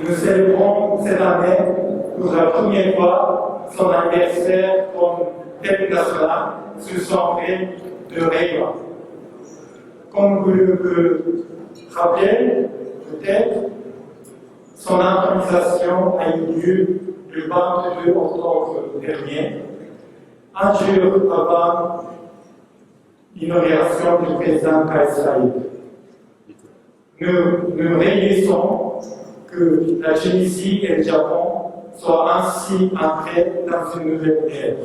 Nous célébrons cette année pour la première fois son anniversaire comme fête nationale sous son règne de Réunion. Comme vous le rappelez, peut-être, son intronisation a eu lieu le 22 octobre dernier, un jour avant l'inauguration du président Kais Saied. Nous nous réjouissons que la Tunisie et le Japon soient ainsi entrés dans une nouvelle ère.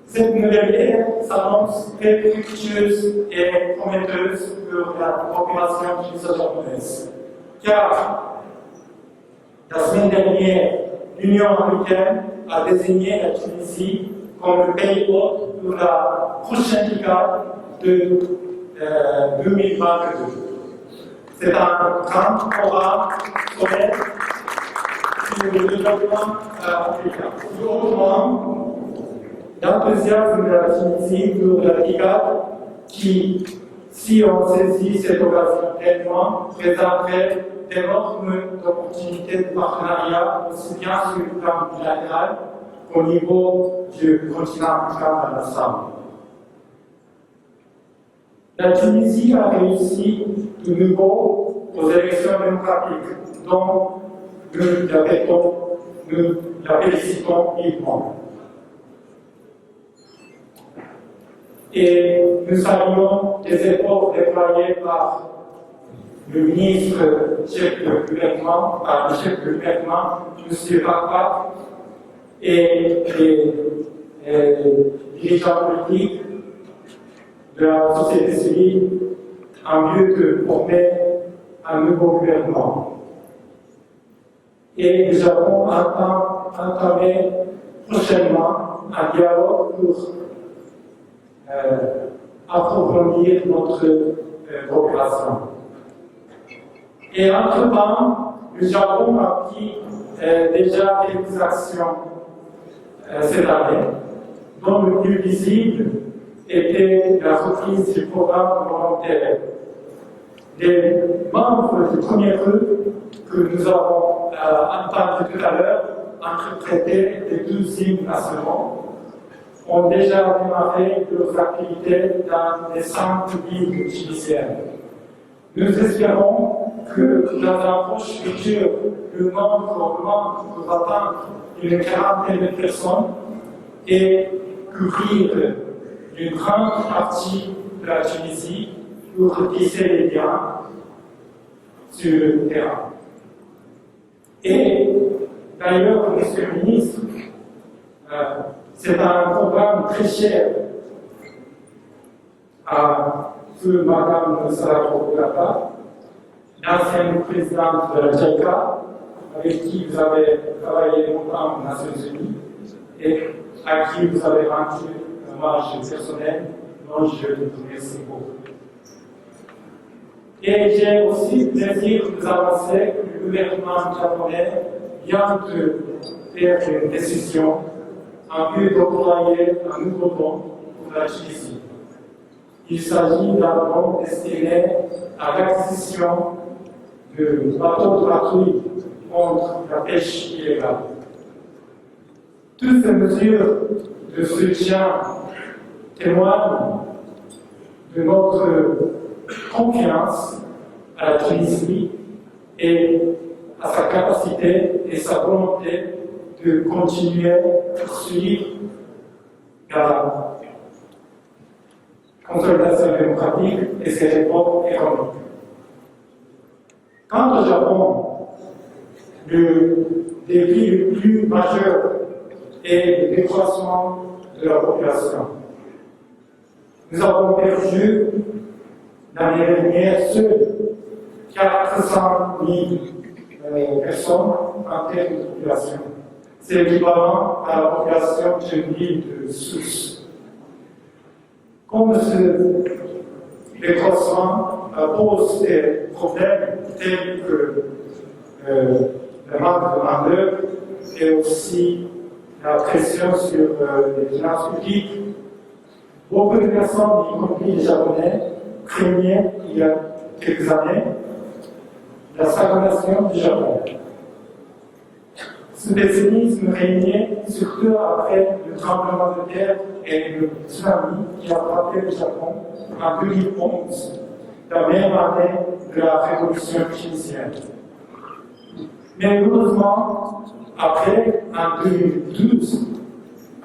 Cette nouvelle ère s'annonce très fructueuse et prometteuse pour la population tuniso-japonaise. Car la semaine dernière, l'Union africaine a désigné la Tunisie comme le pays hôte pour la prochaine décade de 2022. C'est un grand programme scolaire sur le développement africain. Autrement, l'enthousiasme de la Tunisie pour la décade qui, si on saisit cette occasion pleinement, présenterait d'énormes opportunités de partenariat, aussi bien sur le plan bilatéral qu'au niveau du continent africain dans l'ensemble. La Tunisie a réussi de nouveau aux élections démocratiques, dont nous la félicitons vivement. Et nous saluons les efforts déployés par le ministre chef de gouvernement, M. Bakar, et les dirigeants politiques de la société civile en vue de former un nouveau gouvernement. Et le Japon entend entamer prochainement un dialogue pour approfondir notre coopération. Et entre-temps, le Japon a pris déjà quelques actions cette année, dont le plus visible était la reprise du programme volontaire. Les membres du premier groupe que nous avons entendu tout à l'heure interpréter les 12 hymnes nationaux ont déjà démarré leurs activités dans les centres villes tunisiennes. Nous espérons que dans un proche futur, le nombre augmente pour atteindre une quarantaine de personnes et couvrir une grande partie de la Tunisie pour tisser les liens sur le terrain. Et d'ailleurs, Monsieur le ministre, c'est un programme très cher à Madame Salako Boulata, l'ancienne présidente de la JICA, avec qui vous avez travaillé longtemps aux Nations Unies et à qui vous avez rendu un hommage personnel dont je vous remercie beaucoup. Et j'ai aussi le plaisir de vous annoncer que le gouvernement japonais vient de faire une décision en vue d'octroyer un nouveau don pour la Tunisie. Il s'agit d'un don destiné à l'acquisition de bateaux de patrouille contre la pêche illégale. Toutes ces mesures de soutien témoignent de notre confiance à la Tunisie et à sa capacité et sa volonté de continuer à poursuivre la consolidation démocratique et ses réformes économiques. Quant au Japon, le défi le plus majeur est le décroissement de la population. Nous avons perdu l'année dernière seuls 400 000 personnes en termes de population. C'est équivalent à la population d'une ville de Sousse. Comme ce décroissement pose des problèmes tels que le manque de main-d'œuvre et aussi la pression sur les finances publiques, Beaucoup de personnes, y compris les Japonais, craignaient il y a quelques années la stagnation du Japon. Ce pessimisme régnait surtout après le tremblement de terre et le tsunami qui a frappé le Japon en 2011, la même année de la révolution tunisienne. Mais heureusement, après, en 2012,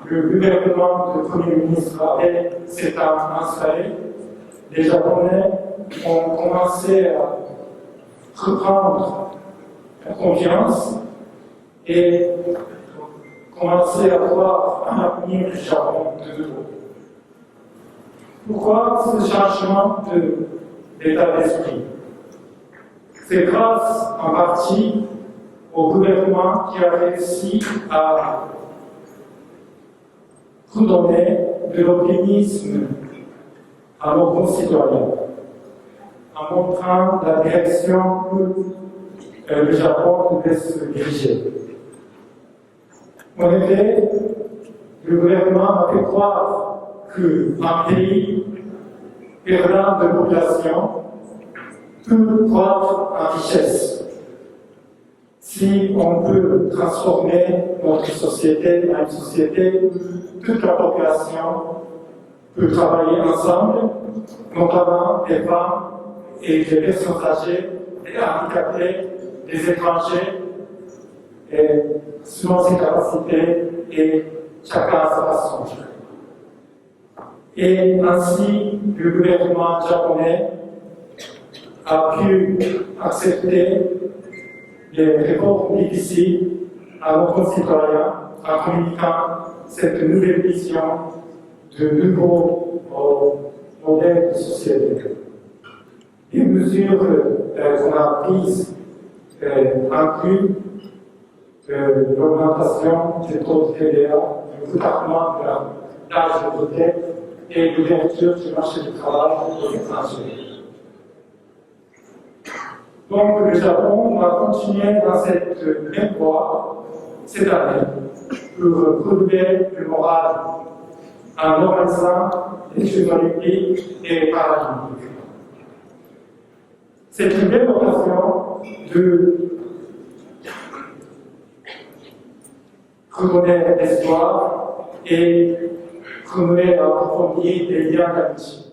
le gouvernement du Premier ministre Abe s'est installé, les Japonais ont commencé à reprendre confiance et commencer à voir un avenir du Japon de nouveau. Pourquoi ce changement d'état d'esprit? C'est grâce en partie au gouvernement qui a réussi à redonner de l'optimisme à nos concitoyens, en montrant la direction où le Japon devait se diriger. En effet, le gouvernement a fait croire qu'un pays perdant de population peut croître en richesse. Si on peut transformer notre société en une société où toute la population peut travailler ensemble, notamment les femmes et les personnes âgées, les handicapés, les étrangers, et selon ses capacités et chacun à sa façon. Et ainsi, le gouvernement japonais a pu accepter les réformes difficiles à nos concitoyens en communiquant cette nouvelle vision de nouveau modèle de société. Les mesures qu'on a prises incluent l'augmentation des taux de TVA, le recrutement de l'âge de retraite et l'ouverture du marché du travail aux étrangers. Donc le Japon va continuer dans cette même voie cette année pour relever le moral en organisant les Jeux olympiques et paralympiques. C'est une belle occasion de redonner l'espoir et renouer à approfondir les liens d'amitié.